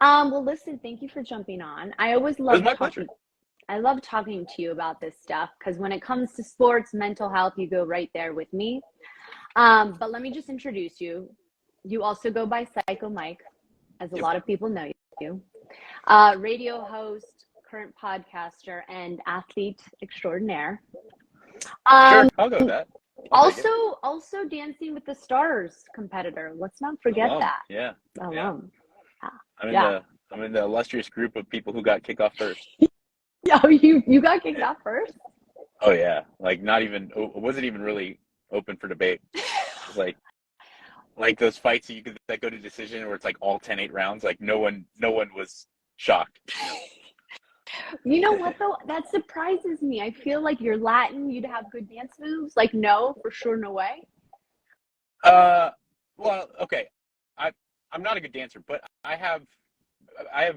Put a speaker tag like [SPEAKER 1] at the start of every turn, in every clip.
[SPEAKER 1] Well, listen, thank you for jumping on. I always
[SPEAKER 2] It was
[SPEAKER 1] love
[SPEAKER 2] my pleasure.
[SPEAKER 1] talking. I love talking to you about this stuff because when it comes to sports, mental health, you go right there with me. But let me just introduce you. You also go by Psycho Mike, as a
[SPEAKER 2] Yep.
[SPEAKER 1] lot of people know you. Radio host, current podcaster, and athlete extraordinaire.
[SPEAKER 2] Sure,
[SPEAKER 1] Um,
[SPEAKER 2] I'll go with that. I'll take
[SPEAKER 1] also,
[SPEAKER 2] it.
[SPEAKER 1] also Dancing with the Stars competitor. Let's not forget
[SPEAKER 2] Alum.
[SPEAKER 1] that.
[SPEAKER 2] Yeah. Yeah.
[SPEAKER 1] Alum.
[SPEAKER 2] I'm in
[SPEAKER 1] Yeah.
[SPEAKER 2] the I'm in the illustrious group of people who got kicked off first.
[SPEAKER 1] Yeah. You got kicked
[SPEAKER 2] Yeah.
[SPEAKER 1] off first.
[SPEAKER 2] Oh yeah. Like not even it wasn't even really open for debate. It was like those fights that go to decision where it's like all 10-8 rounds. Like no one was shocked.
[SPEAKER 1] You know what though? That surprises me. I feel like you're Latin, you'd have good dance moves. Like, no, for sure, no way.
[SPEAKER 2] Uh, well, okay. I I'm not a good dancer, but I have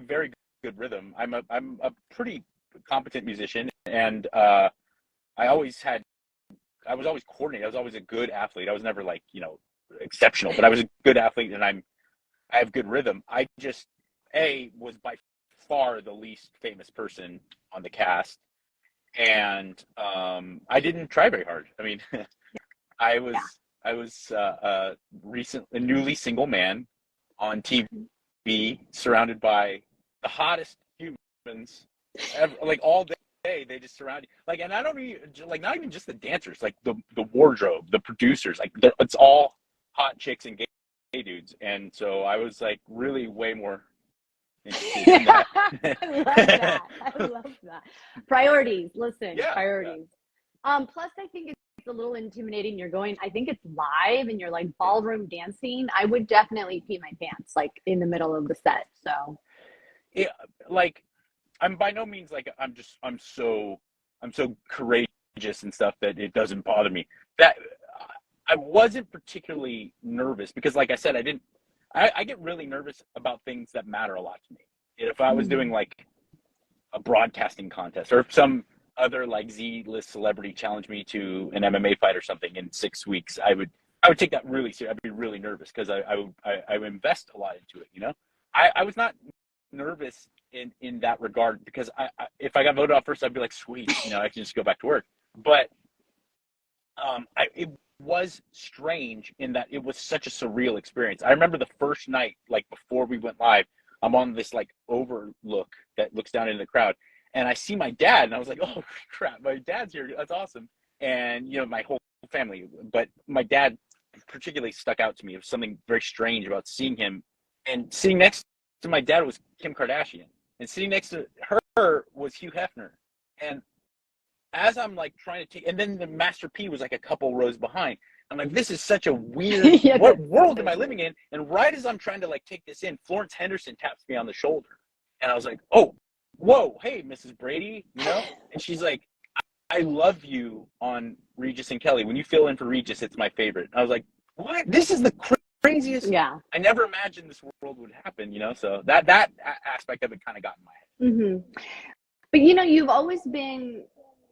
[SPEAKER 2] very good rhythm. I'm a pretty competent musician, and I always had I was always coordinated. I was always a good athlete. I was never like exceptional, but I was a good athlete, and I have good rhythm. I just was by far the least famous person on the cast, and I didn't try very hard. I mean, I
[SPEAKER 1] Yeah.
[SPEAKER 2] was I was a newly single man on TV, surrounded by the hottest humans ever, like all day. They just surround you, like, and I don't mean like not even just the dancers, like the wardrobe, the producers, like it's all hot chicks and gay dudes, and so I was like really way more interested in
[SPEAKER 1] I
[SPEAKER 2] that.
[SPEAKER 1] love that. I love that. Priorities. Listen,
[SPEAKER 2] Yeah, yeah,
[SPEAKER 1] priorities. Plus I think it's a little intimidating. I think it's live and you're like ballroom dancing. I would definitely pee my pants like in the middle of the set. So
[SPEAKER 2] yeah. Like I'm by no means like I'm so courageous and stuff that it doesn't bother me. That I wasn't particularly nervous because, like I said, I didn't. I get really nervous about things that matter a lot to me. If I was doing
[SPEAKER 1] mm,
[SPEAKER 2] like a broadcasting contest, or if some other like Z-list celebrity challenged me to an MMA fight or something in 6 weeks, I would take that really serious. I'd be really nervous because I would invest a lot into it. I was not nervous in that regard because if I got voted off first, I'd be like, sweet, I can just go back to work. But it was strange in that it was such a surreal experience. I remember the first night, like before we went live, I'm on this like overlook that looks down into the crowd, and I see my dad, and I was like, oh crap, my dad's here. That's awesome. And my whole family, but my dad particularly stuck out to me. It was something very strange about seeing him, and sitting next to my dad was Kim Kardashian, and sitting next to her was Hugh Hefner. And as I'm like trying to take, and then the Master P was like a couple rows behind. I'm like, this is such a weird,
[SPEAKER 1] yeah,
[SPEAKER 2] what
[SPEAKER 1] that's
[SPEAKER 2] world am
[SPEAKER 1] so
[SPEAKER 2] I
[SPEAKER 1] weird.
[SPEAKER 2] living in? And right as I'm trying to like take this in, Florence Henderson taps me on the shoulder. And I was like, oh, whoa, hey, Mrs. Brady, And she's like, I love you on Regis and Kelly. When you fill in for Regis, it's my favorite. And I was like, what? This is the craziest.
[SPEAKER 1] Yeah.
[SPEAKER 2] I never imagined this world would happen, So that aspect of it kind of got in my head.
[SPEAKER 1] hmm But you've always been,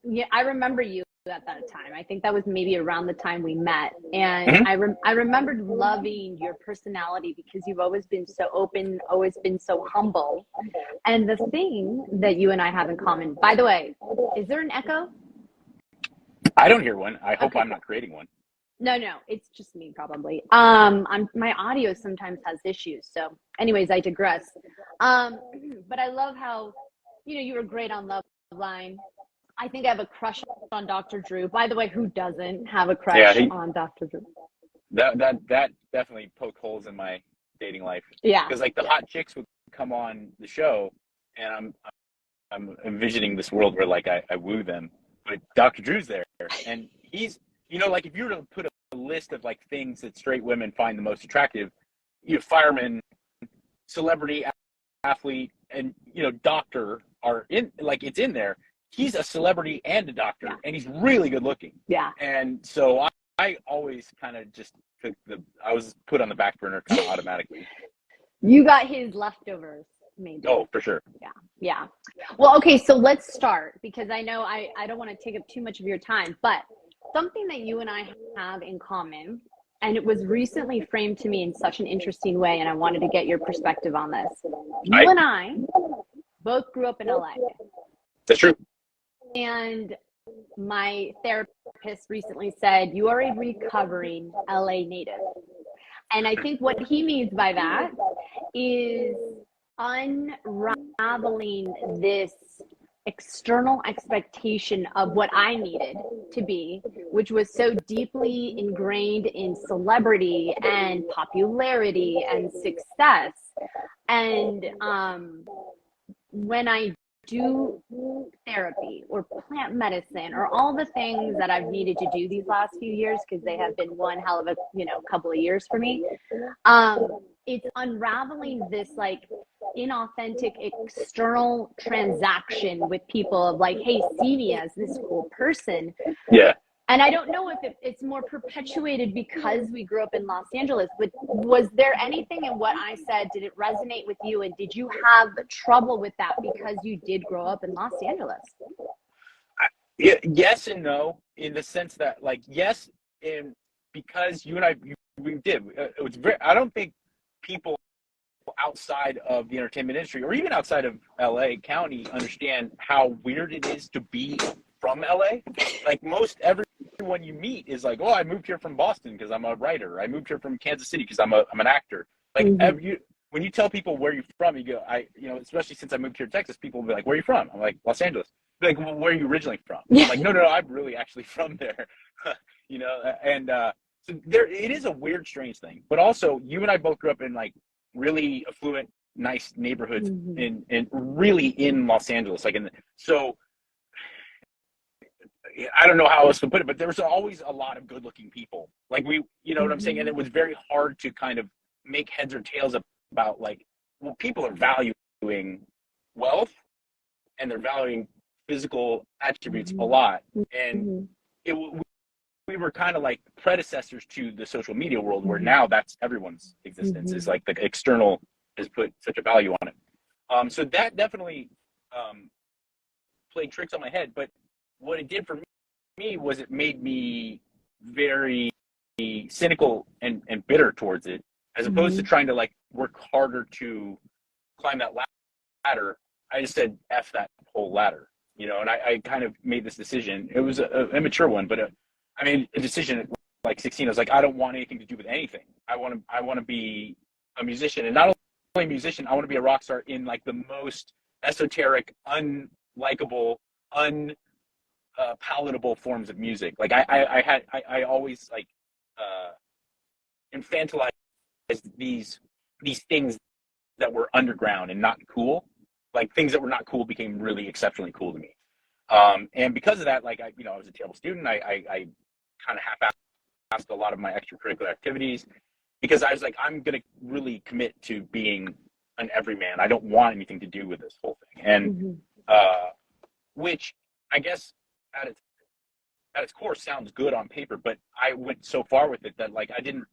[SPEAKER 1] yeah, I remember you at that time. I think that was maybe around the time we met. And
[SPEAKER 2] Mm-hmm.
[SPEAKER 1] I remembered loving your personality because you've always been so open, always been so humble. And the thing that you and I have in common, by the way, is there an echo?
[SPEAKER 2] I don't hear one. I hope
[SPEAKER 1] Okay,
[SPEAKER 2] I'm
[SPEAKER 1] cool.
[SPEAKER 2] not creating one.
[SPEAKER 1] No, it's just me probably. My audio sometimes has issues. So anyways, I digress. Um, but I love how, you were great on Love Line. I think I have a crush on Dr. Drew. By the way, who doesn't have a
[SPEAKER 2] Yeah,
[SPEAKER 1] crush on Dr. Drew?
[SPEAKER 2] that definitely poked holes in my dating life
[SPEAKER 1] Yeah,
[SPEAKER 2] because like the
[SPEAKER 1] yeah,
[SPEAKER 2] hot chicks would come on the show, and I'm envisioning this world where like I woo them, but Dr. Drew's there, and he's like if you were to put a list of like things that straight women find the most attractive, fireman, celebrity, athlete, and doctor are in, like it's in there. He's a celebrity and a
[SPEAKER 1] yeah,
[SPEAKER 2] doctor, and he's really good looking,
[SPEAKER 1] yeah.
[SPEAKER 2] and so I always kind of just took I was put on the back burner kind of automatically.
[SPEAKER 1] You got his leftovers, maybe.
[SPEAKER 2] Oh, for sure.
[SPEAKER 1] Yeah, yeah. Well, okay, so let's start because I know I don't want to take up too much of your time, but something that you and I have in common and it was recently framed to me in such an interesting way, and I wanted to get your perspective on this. You and I both grew up in LA.
[SPEAKER 2] That's true.
[SPEAKER 1] And my therapist recently said, you are a recovering LA native. And I think what he means by that is unraveling this external expectation of what I needed to be, which was so deeply ingrained in celebrity and popularity and success. And when I do therapy or plant medicine or all the things that I've needed to do these last few years, because they have been one hell of a couple of years for me, it's unraveling this like inauthentic external transaction with people of like, hey, see me as this cool person.
[SPEAKER 2] Yeah.
[SPEAKER 1] And I don't know if it's more perpetuated because we grew up in Los Angeles, but was there anything in what I said, did it resonate with you? And did you have trouble with that because you did grow up in Los Angeles?
[SPEAKER 2] Yes and no, in the sense that, like, yes, and because you and I, we did. It was I don't think people outside of the entertainment industry or even outside of LA County understand how weird it is to be from LA. Like everyone you meet is like, oh, I moved here from Boston because I'm a writer. I moved here from Kansas City because I'm an actor. Like when you tell people where you're from, you go, especially since I moved here to Texas, people will be like, where are you from? I'm like, Los Angeles. They're like, well, where are you originally from? I'm like, no, I'm really actually from there. And so it is a weird, strange thing. But also, you and I both grew up in like really affluent, nice neighborhoods in really in Los Angeles. So I don't know how else to put it, but there was always a lot of good-looking people. Like you know what I'm saying? And it was very hard to kind of make heads or tails about like, well, people are valuing wealth and they're valuing physical attributes a lot. And we were kind of like predecessors to the social media world where now that's everyone's existence is like the external has put such a value on it. So that definitely played tricks on my head. But what it did for me was it made me very cynical and bitter towards it, as opposed to trying to like work harder to climb that ladder. I just said, F that whole ladder, and I kind of made this decision. It was an immature one, but a decision at like 16. I was like, I don't want anything to do with anything. I want to be a musician, and not only a musician, I want to be a rock star in like the most esoteric, unlikable, palatable forms of music. Like I always like infantilized these things that were underground and not cool. Like things that were not cool became really exceptionally cool to me. And because of that, like I was a terrible student. I kind of half-assed a lot of my extracurricular activities because I was like, I'm gonna really commit to being an everyman. I don't want anything to do with this whole thing. And which I guess at its core sounds good on paper, but I went so far with it that like I didn't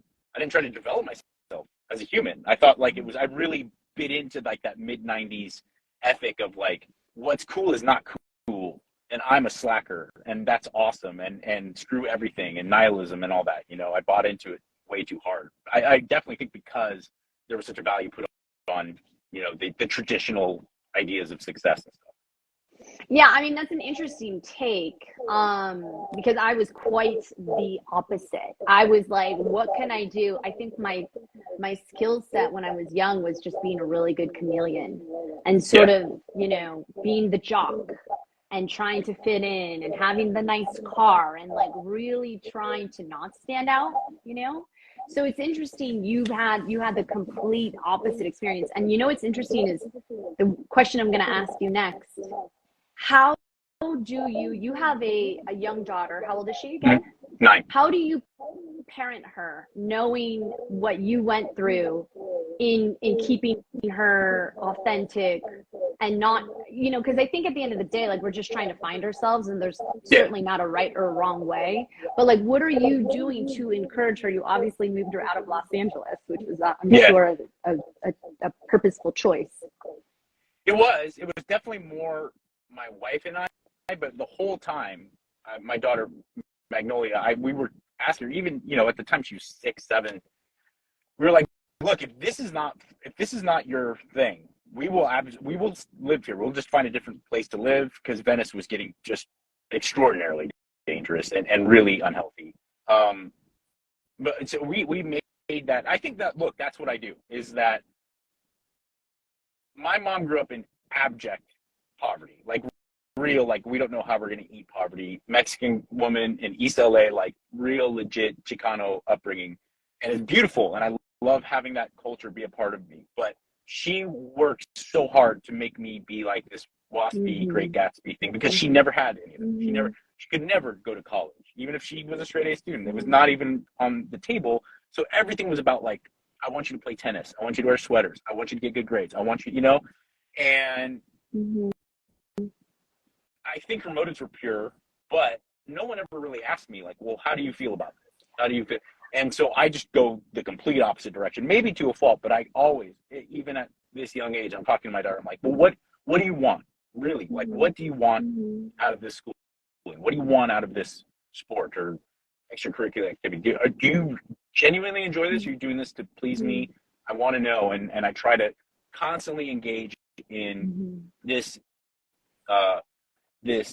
[SPEAKER 2] try to develop myself as a human. I thought like I really bit into like that mid-90s ethic of like what's cool is not cool and I'm a slacker and that's awesome and screw everything and nihilism and all that. I bought into it way too hard. I definitely think because there was such a value put on the traditional ideas of success and stuff.
[SPEAKER 1] Yeah, I mean, that's an interesting take, because I was quite the opposite. I was like, what can I do? I think my skill set when I was young was just being a really good chameleon and sort of, being the jock and trying to fit in and having the nice car and like really trying to not stand out, So it's interesting you had the complete opposite experience. And what's interesting is the question I'm going to ask you next. How do you have a young daughter? How old is she again?
[SPEAKER 2] 9.
[SPEAKER 1] How do you parent her knowing what you went through in keeping her authentic and not, because I think at the end of the day, like we're just trying to find ourselves and there's certainly not a right or a wrong way, but like, what are you doing to encourage her? You obviously moved her out of Los Angeles, which was, I'm sure, a purposeful choice.
[SPEAKER 2] It was definitely more my wife and I, but the whole time, my daughter Magnolia, we were ask her, even, at the time she was 6, 7, we were like, look, if this is not your thing, we will live here. We'll just find a different place to live, because Venice was getting just extraordinarily dangerous and really unhealthy. But so we made that. I think that, look, that's what I do, is that my mom grew up in abject poverty, like real, like we don't know how we're going to eat poverty. Mexican woman in East LA, like real legit Chicano upbringing. And it's beautiful. And I love having that culture be a part of me. But she works so hard to make me be like this waspy, Great Gatsby thing, because she never had any of it. She could never go to college, even if she was a straight A student. It was not even on the table. So everything was about, like, I want you to play tennis. I want you to wear sweaters. I want you to get good grades. I want you, and I think her motives were pure, but no one ever really asked me, like, well, how do you feel about this? How do you feel? And so I just go the complete opposite direction, maybe to a fault, but I always, even at this young age, I'm talking to my daughter. I'm like, well, what do you want? Really? Like, what do you want out of this school? What do you want out of this sport or extracurricular activity? Do you genuinely enjoy this? Are you doing this to please me? I want to know. And I try to constantly engage in this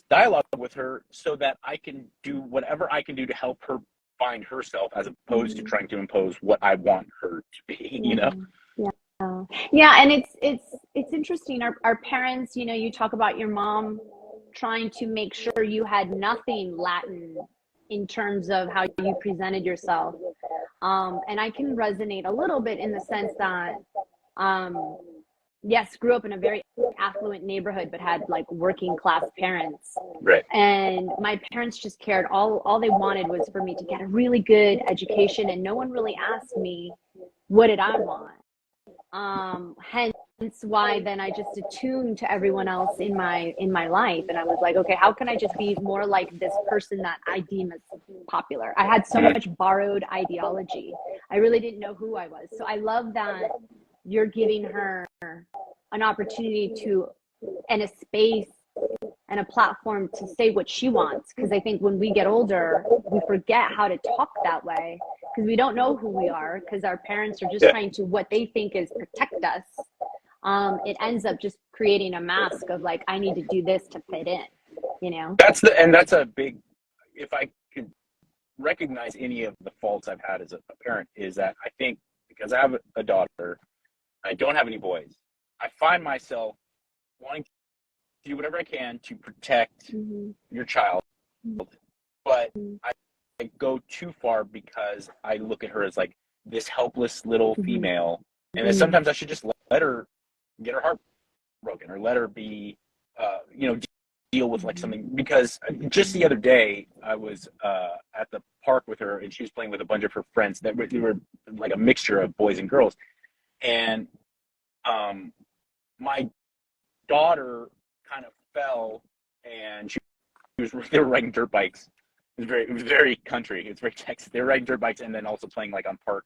[SPEAKER 2] dialogue with her, so that I can do whatever I can do to help her find herself, as opposed to trying to impose what I want her to be,
[SPEAKER 1] Yeah, and it's interesting. Our parents, you talk about your mom trying to make sure you had nothing Latin in terms of how you presented yourself. And I can resonate a little bit in the sense that, yes, grew up in a very affluent neighborhood, but had like working class parents.
[SPEAKER 2] Right.
[SPEAKER 1] And my parents just cared. All they wanted was for me to get a really good education, and no one really asked me, what did I want? Hence why then I just attuned to everyone else in my life, and I was like, okay, how can I just be more like this person that I deem as popular? I had so much borrowed ideology. I really didn't know who I was. So I love that you're giving her an opportunity to, and a space and a platform to say what she wants. Because I think when we get older, we forget how to talk that way, because we don't know who we are, because our parents are just trying to, what they think is protect us. It ends up just creating a mask of like, I need to do this to fit in,
[SPEAKER 2] That's a big, if I could recognize any of the faults I've had as a parent, is that I think, because I have a daughter, I don't have any boys, I find myself wanting to do whatever I can to protect your child, but I go too far, because I look at her as like this helpless little female, and then sometimes I should just let her get her heart broken, or let her be, deal with like something. Because just the other day, I was at the park with her, and she was playing with a bunch of her friends that were like a mixture of boys and girls, and my daughter kind of fell, and they were riding dirt bikes. It was very country. It's very Texas. They were riding dirt bikes, and then also playing like on park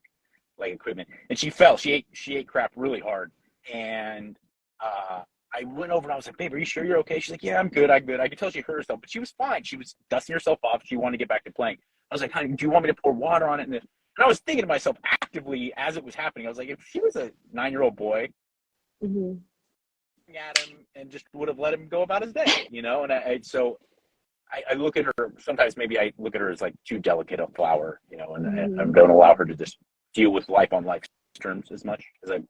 [SPEAKER 2] like equipment. And she fell. She ate crap really hard. And I went over and I was like, babe, are you sure you're okay? She's like, yeah, I'm good. I could tell she hurt herself, but she was fine. She was dusting herself off. She wanted to get back to playing. I was like, honey, do you want me to pour water on it? And I was thinking to myself actively as it was happening, I was like, if she was a 9-year-old boy, at him and just would have let him go about his day, And so I look at her, sometimes maybe I look at her as like too delicate a flower, and I don't allow her to just deal with life on life's terms as much as I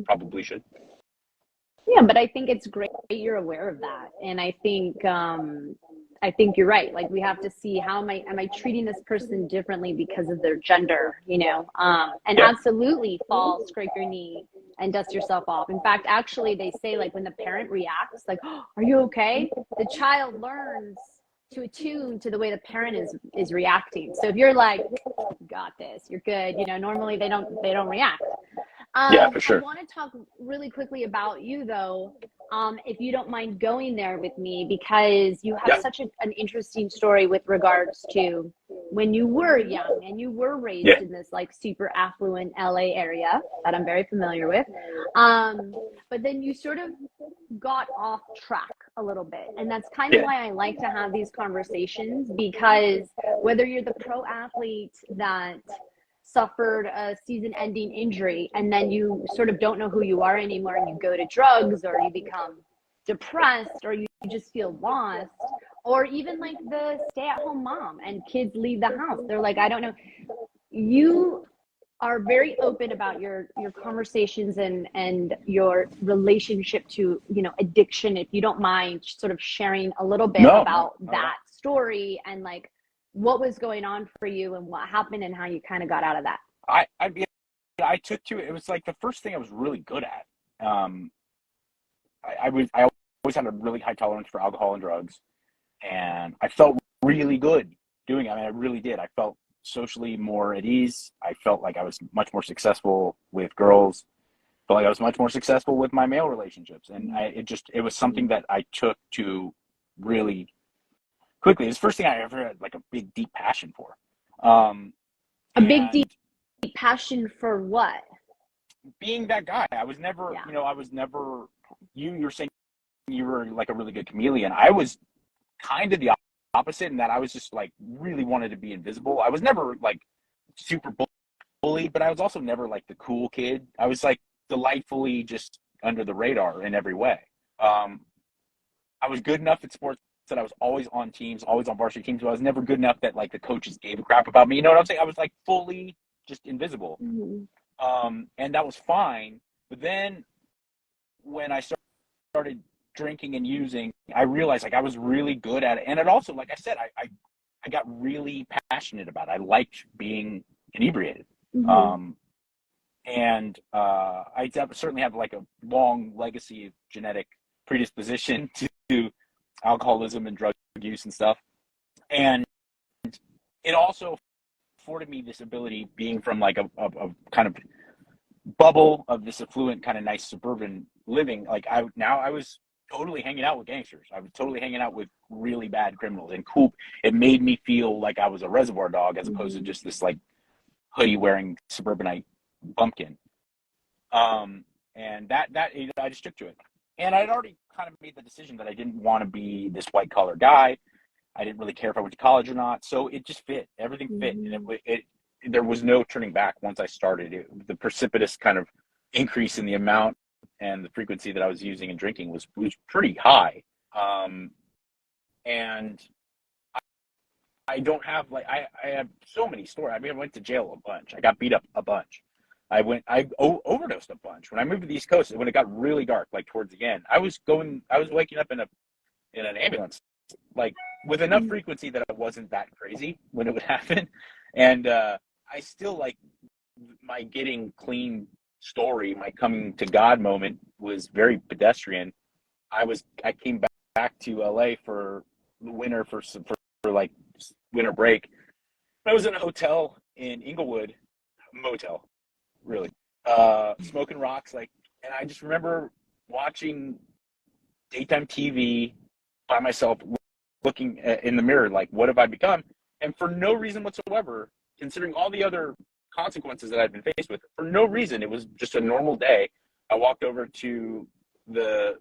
[SPEAKER 2] probably should.
[SPEAKER 1] Yeah, but I think it's great you're aware of that. And I think you're right. Like, we have to see, how am I treating this person differently because of their gender, and absolutely fall, scrape your knee and dust yourself off. In fact, actually, they say, like, when the parent reacts, like, oh, are you okay? The child learns to attune to the way the parent is reacting. So if you're like, got this, you're good, normally they don't react.
[SPEAKER 2] Yeah, for sure.
[SPEAKER 1] I want to talk really quickly about you, though, if you don't mind going there with me, because you have such an interesting story with regards to when you were young and you were raised in this like super affluent LA area that I'm very familiar with. But then you sort of got off track a little bit. And that's kind of why I like to have these conversations, because whether you're the pro athlete that suffered a season ending injury and then you sort of don't know who you are anymore and you go to drugs, or you become depressed, or you just feel lost, or even like the stay-at-home mom and kids leave the house, they're like, I don't know. You are very open about your conversations and your relationship to, you know, addiction. If you don't mind sort of sharing a little bit about that story and like what was going on for you and what happened and how you kind of got out of that.
[SPEAKER 2] I took to it. It was like the first thing I was really good at. I always had a really high tolerance for alcohol and drugs, and I felt really good doing it. I mean, I really did. I felt socially more at ease. I felt like I was much more successful with girls. Felt like I was much more successful with my male relationships, and it was something that I took to really quickly. It's the first thing I ever had like a big deep passion for.
[SPEAKER 1] A big deep passion for what?
[SPEAKER 2] Being that guy. I was never, you know, I was never. You're saying you were like a really good chameleon. I was kind of the opposite in that I was just like really wanted to be invisible. I was never like super bullied, but I was also never like the cool kid. I was like delightfully just under the radar in every way. I was good enough at sports that I was always on teams, always on varsity teams, but I was never good enough that like the coaches gave a crap about me. You know what I'm saying? I was like fully just invisible. And that was fine. But then when I started drinking and using, I realized like I was really good at it. And it also, like I said, I got really passionate about it. I liked being inebriated. And I certainly have like a long legacy of genetic predisposition to alcoholism and drug use and stuff. And it also afforded me this ability, being from like a kind of bubble of this affluent kind of nice suburban living. Like I was totally hanging out with gangsters. I was totally hanging out with really bad criminals and cool. It made me feel like I was a Reservoir Dog as opposed to just this like hoodie wearing suburbanite bumpkin. And that I just took to it. And I'd already kind of made the decision that I didn't want to be this white collar guy. I didn't really care if I went to college or not. So it just fit. Everything fit. And there was no turning back once I started. The precipitous kind of increase in the amount and the frequency that I was using and drinking was pretty high. And I don't have like, I have so many stories. I mean, I went to jail a bunch. I got beat up a bunch. I overdosed a bunch. When I moved to the East Coast, when it got really dark, like towards the end, I was waking up in an ambulance, like with enough frequency that it wasn't that crazy when it would happen. And I still like my getting clean story, my coming to God moment was very pedestrian. I came back to LA for the winter for like winter break. I was in a hotel in Inglewood, motel, really, smoking rocks, like, and I just remember watching daytime TV by myself, looking in the mirror, like, what have I become? And for no reason whatsoever, considering all the other consequences that I'd been faced with, for no reason, it was just a normal day. I walked over to the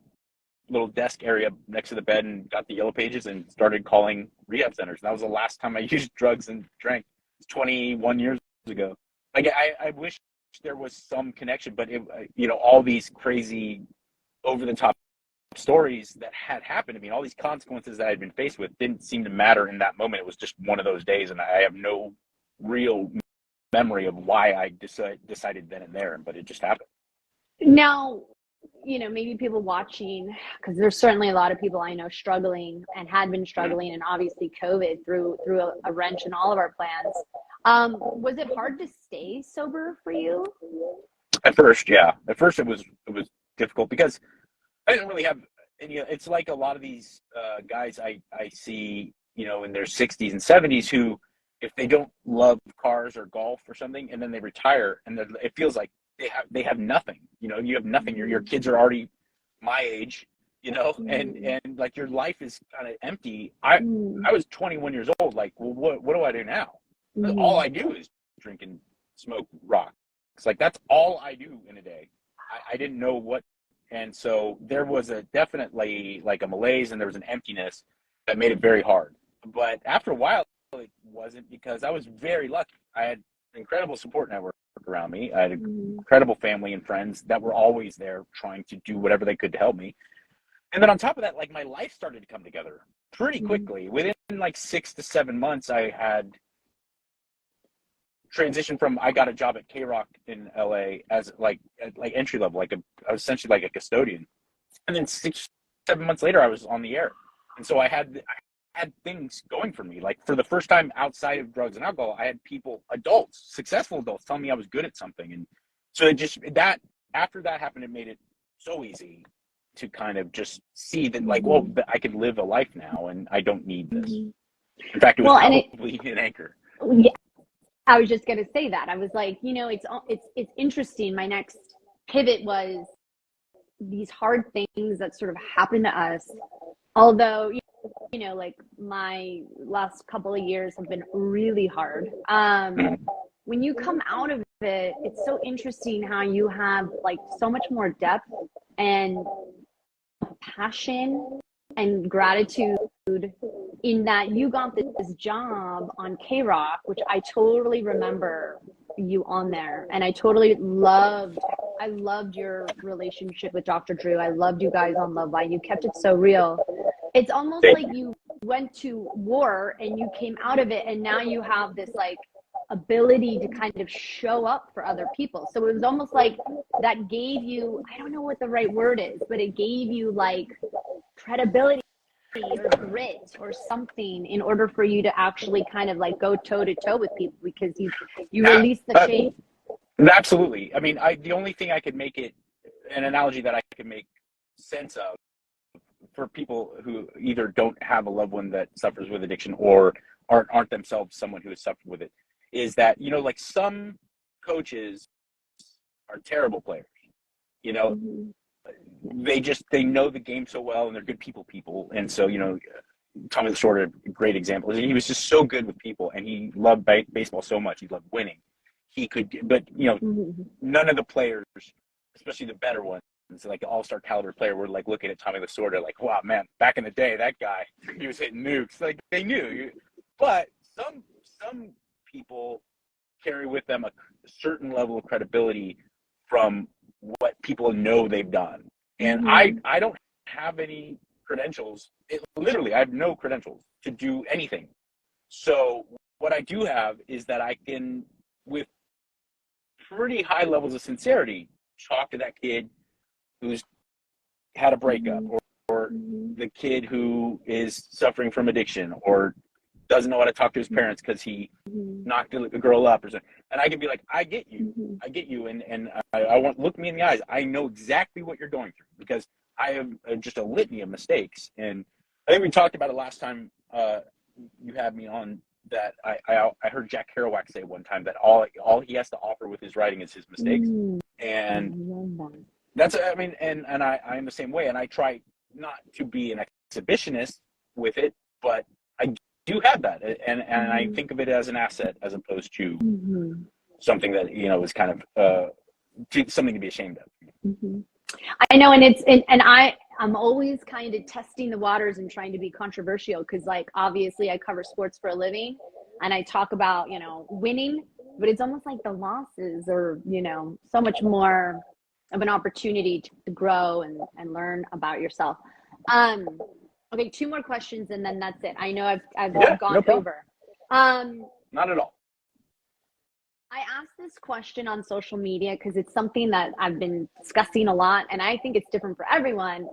[SPEAKER 2] little desk area next to the bed and got the yellow pages and started calling rehab centers. And that was the last time I used drugs and drank. It's 21 years ago. Like, I wish there was some connection, but all these crazy over the top stories that had happened to me, all these consequences that I'd been faced with didn't seem to matter in that moment. It was just one of those days, and I have no real memory of why I decided then and there, but it just happened.
[SPEAKER 1] Now, maybe people watching, because there's certainly a lot of people I know struggling and had been struggling, and obviously COVID threw a wrench in all of our plans. Was it hard to stay sober for you?
[SPEAKER 2] At first, yeah. At first it was difficult because I didn't really have any. It's like a lot of these guys I see, in their 60s and 70s who, if they don't love cars or golf or something, and then they retire, and it feels like they have nothing. You have nothing. Your kids are already my age, and like your life is kind of empty. I was 21 years old. Like, well, what do I do now? All I do is drink and smoke rock. It's like, that's all I do in a day. I didn't know what And so there was a definitely like a malaise, and there was an emptiness that made it very hard. But after a while, it wasn't, because I was very lucky. I had an incredible support network around me. I had an incredible family and friends that were always there trying to do whatever they could to help me. And then on top of that, like, my life started to come together pretty quickly. Within like 6 to 7 months, I had transitioned from, I got a job at K-Rock in LA as like entry level, I was essentially like a custodian. And then 6, 7 months later, I was on the air. And so I had things going for me. Like, for the first time outside of drugs and alcohol, I had people, adults, successful adults, telling me I was good at something. And so after that happened, it made it so easy to kind of just see that, like, well, I can live a life now, and I don't need this. In fact, it was probably an anchor.
[SPEAKER 1] Yeah, I was just going to say that. I was like, it's interesting. My next pivot was these hard things that sort of happened to us. Although, like, my last couple of years have been really hard. When you come out of it, it's so interesting how you have like so much more depth and passion and gratitude in that you got this job on K-Rock, which I totally remember you on there. And I loved your relationship with Dr. Drew. I loved you guys on Loveline. You kept it so real. It's almost like you went to war and you came out of it, and now you have this like ability to kind of show up for other people. So it was almost like that gave you, I don't know what the right word is, but it gave you like credibility or grit or something in order for you to actually kind of like go toe to toe with people, because you release the shame.
[SPEAKER 2] Absolutely. I mean, the only thing I could make it an analogy that I could make sense of for people who either don't have a loved one that suffers with addiction or aren't themselves someone who has suffered with it, is that, like, some coaches are terrible players. They know the game so well, and they're good people. And so, Tommy Lasorda, a great example. He was just so good with people, and he loved baseball so much. He loved winning. But none of the players, especially the better ones, like the all-star caliber player, were like looking at Tommy Lasorda like, wow, man, back in the day, that guy, he was hitting nukes. Like, they knew. But some people carry with them a certain level of credibility from what people know they've done. And I don't have any credentials. Literally, I have no credentials to do anything. So what I do have is that I can, with pretty high levels of sincerity, talk to that kid who's had a breakup, or the kid who is suffering from addiction, or doesn't know how to talk to his parents because he knocked a girl up or something. And I can be like, I get you. And I want, look me in the eyes. I know exactly what you're going through, because I have just a litany of mistakes. And I think we talked about it last time you had me on, that I heard Jack Kerouac say one time that all he has to offer with his writing is his mistakes. And that's, I mean, and I'm the same way. And I try not to be an exhibitionist with it, but I do have that. And I think of it as an asset, as opposed to something that, is kind of something to be ashamed of.
[SPEAKER 1] I know. And I'm always kind of testing the waters and trying to be controversial, because, like, obviously I cover sports for a living, and I talk about, winning, but it's almost like the losses are, so much more of an opportunity to grow and learn about yourself. Okay, 2 more questions and then that's it. I know I've gone over.
[SPEAKER 2] Not at all.
[SPEAKER 1] I asked this question on social media because it's something that I've been discussing a lot, and I think it's different for everyone.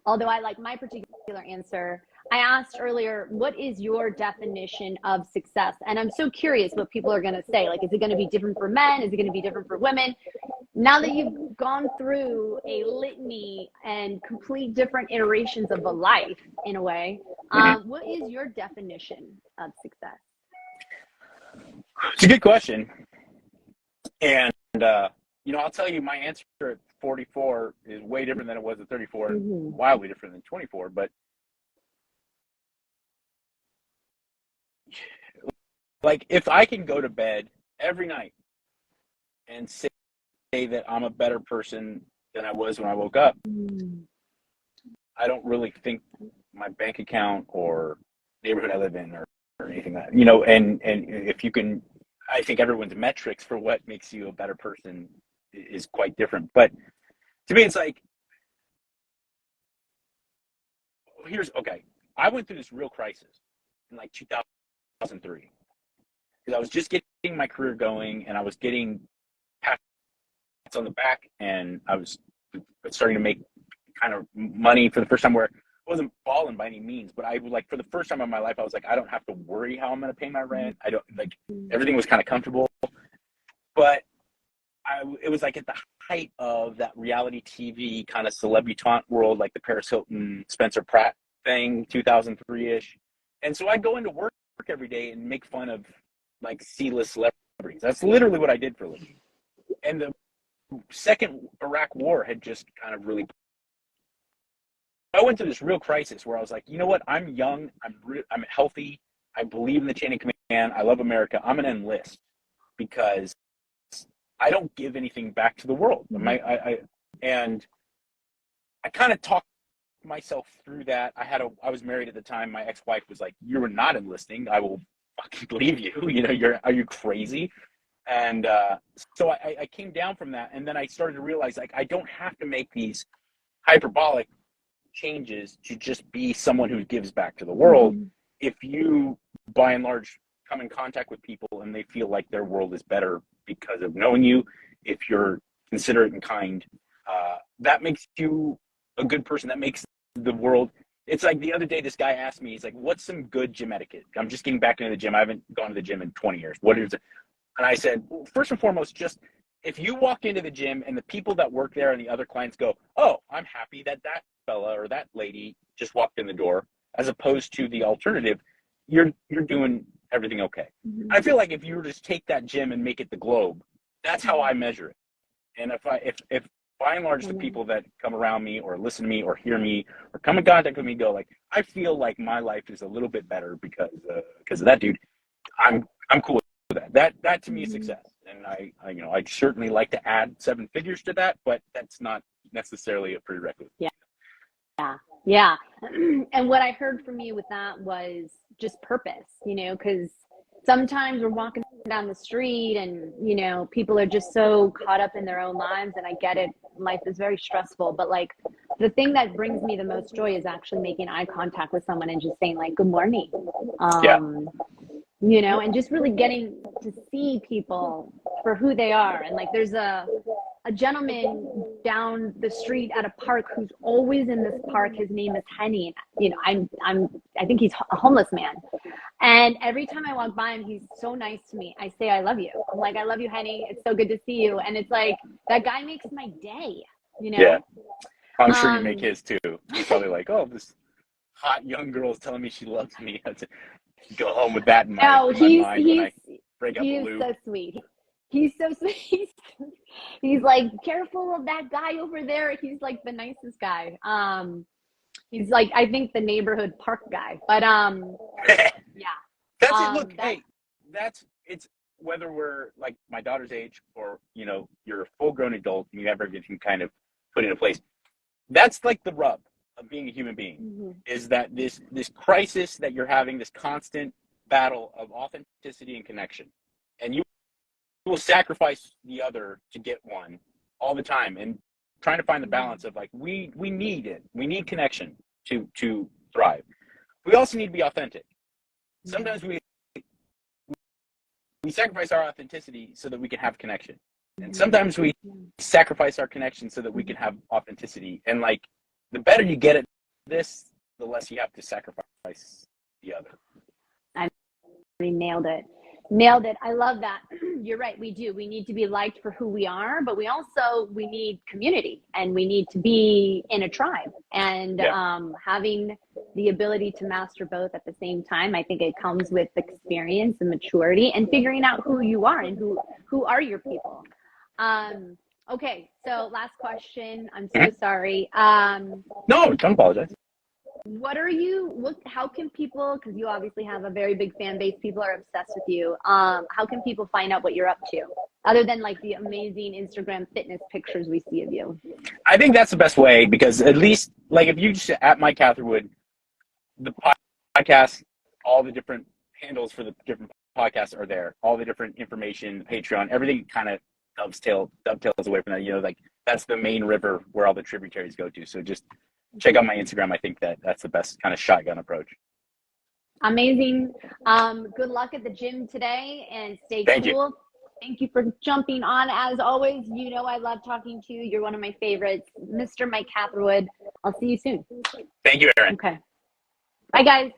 [SPEAKER 1] Although I like my particular answer. I asked earlier, what is your definition of success? And I'm so curious what people are going to say. Like, is it going to be different for men? Is it going to be different for women? Now that you've gone through a litany and complete different iterations of a life, in a way, what is your definition of success?
[SPEAKER 2] It's a good question. And, I'll tell you, my answer at 44 is way different than it was at 34, wildly different than 24. But like, if I can go to bed every night and say that I'm a better person than I was when I woke up.
[SPEAKER 1] Mm.
[SPEAKER 2] I don't really think my bank account or neighborhood I live in or anything like that, you know, and if you can, I think everyone's metrics for what makes you a better person is quite different. But to me, it's like, okay, I went through this real crisis in like 2003 because I was just getting my career going and I was getting pats on the back and I was starting to make kind of money for the first time where I wasn't balling by any means, but I was like, for the first time in my life, I was like, I don't have to worry how I'm going to pay my rent. I don't like, everything was kind of comfortable, but it was like at the height of that reality TV kind of celebutante world, like the Paris Hilton, Spencer Pratt thing, 2003-ish. And so I go into work every day and make fun of like C-list celebrities. That's literally what I did for a living. And the second Iraq war had just kind of really, I went through this real crisis where I was like, you know what? I'm young. I'm healthy. I believe in the chain of command. I love America. I'm going to enlist because I don't give anything back to the world. And I kind of talked myself through that. I was married at the time. My ex-wife was like, "You are not enlisting. I will fucking leave you. You know, are you crazy?" And so I came down from that, and then I started to realize like I don't have to make these hyperbolic changes to just be someone who gives back to the world. If you, by and large, come in contact with people and they feel like their world is better because of knowing you, if you're considerate and kind, that makes you a good person. That makes the world. It's like the other day, this guy asked me, he's like, "What's some good gym etiquette?" I'm just getting back into the gym. I haven't gone to the gym in 20 years. What is it? And I said, well, first and foremost, just if you walk into the gym and the people that work there and the other clients go, "Oh, I'm happy that fella or that lady just walked in the door," as opposed to the alternative, you're doing everything okay. I feel like if you were to just take that gym and make it the globe, that's how I measure it. And if by and large the people that come around me or listen to me or hear me or come in contact with me go like, I feel like my life is a little bit better because of that dude, I'm cool with that. That to me is success. And I certainly like to add 7 figures to that, but that's not necessarily a prerequisite.
[SPEAKER 1] Yeah. And what I heard from you with that was just purpose, you know, because sometimes we're walking down the street and, you know, people are just so caught up in their own lives. And I get it. Life is very stressful. But like the thing that brings me the most joy is actually making eye contact with someone and just saying like, "Good morning." You know, and just really getting to see people for who they are. And like there's a gentleman down the street at a park who's always in this park. His name is Henny. You know, I think he's a homeless man. And every time I walk by him, he's so nice to me. I say, "I love you." I'm like, "I love you, Henny. It's so good to see you." And it's like, that guy makes my day, you know?
[SPEAKER 2] Yeah. I'm sure you make his too. You're probably like, "Oh, this hot young girl is telling me she loves me." Go home with that in my mind when I break up the loop.
[SPEAKER 1] So sweet. He's so sweet. He's like, "Careful of that guy over there." He's like the nicest guy. He's like, I think the neighborhood park guy. But yeah.
[SPEAKER 2] That's it. Look, it's whether we're like my daughter's age or, you know, you're a full grown adult and you have everything kind of put into place. That's like the rub of being a human being, is that this crisis that you're having, this constant battle of authenticity and connection, and you will sacrifice the other to get one all the time, and trying to find the balance of like we need it, we need connection to thrive. We also need to be authentic. Sometimes we sacrifice our authenticity so that we can have connection, and sometimes we sacrifice our connection so that we can have authenticity. And like, the better you get at this, the less you have to sacrifice the other.
[SPEAKER 1] I nailed it. I love that. You're right. We do. We need to be liked for who we are, but we need community, and we need to be in a tribe, and having the ability to master both at the same time. I think it comes with experience and maturity and figuring out who you are and who are your people. Okay. So last question. I'm so sorry.
[SPEAKER 2] No, don't apologize.
[SPEAKER 1] How can people, because you obviously have a very big fan base, people are obsessed with you. How can people find out what you're up to? other than like the amazing Instagram fitness pictures we see of you?
[SPEAKER 2] I think that's the best way, because at least like if you just at my Catherwood, the podcast, all the different handles for the different podcasts are there. All the different information, Patreon, everything kind of dovetails away from that. You know, like that's the main river where all the tributaries go to. So just check out my Instagram. I think that's the best kind of shotgun approach.
[SPEAKER 1] Amazing. Good luck at the gym today and stay
[SPEAKER 2] Thank you.
[SPEAKER 1] cool. Thank you for jumping on. As always, you know I love talking to you. You're one of my favorites. Mr. Mike Catherwood. I'll see you soon.
[SPEAKER 2] Thank you, Erin.
[SPEAKER 1] Okay. Bye, guys.